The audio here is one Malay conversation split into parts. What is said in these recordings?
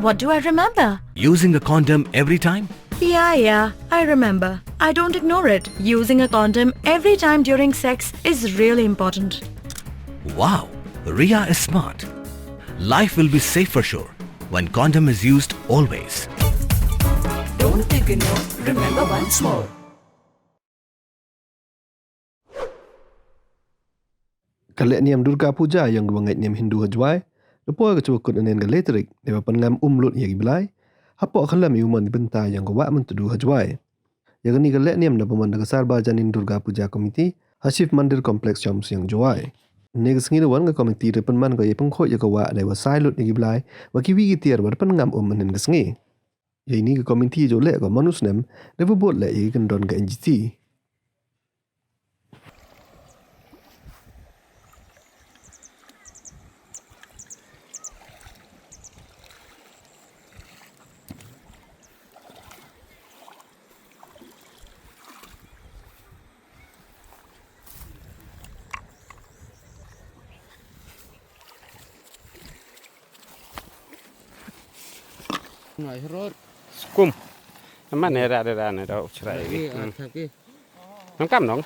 What do I remember? Using a condom every time? Yeah, I remember. I don't ignore it. Using a condom every time during sex is really important. Wow, Ria is smart. Life will be safe for sure when condom is used always. Don't ignore. Remember once more. Kaleniam Durga Puja yang guangai niam Hindu hajwai, lepo ke cukut nen ke letrik, dewa pengam umlut yang Blai, hapo kalam iuman benta yang gawak Myntdu hajwai. Yang ni kaleniam da peman ke sarba janin Durga Puja Committee, hasif mandir kompleks Choms yang jawai. Nek sengiruan ke komiti depan man ke pynkhooid yang gawak dewa sailut yang Blai, bagi wigi tiar ber pengam menen ke sengi. Yang ini ke komiti jolek ke manusnem, dewa buat lek yang kendon ke NGT. Skum, mana ada nih dah cerai ini. Nangkam dong.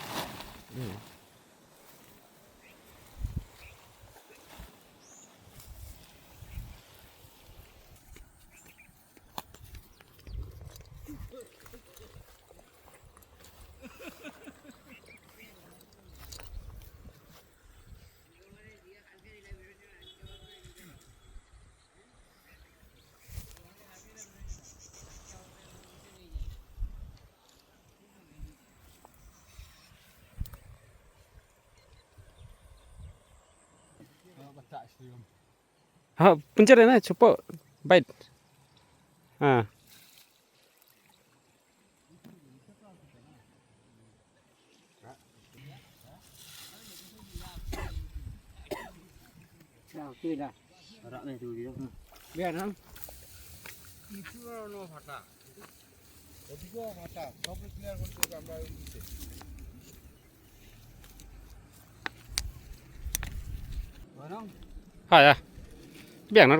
Pencet na, cepat, bite. Biar ham. Itu no phata. Odiko phata. Sab clear korte আমরা দিতে। Bueno. Biar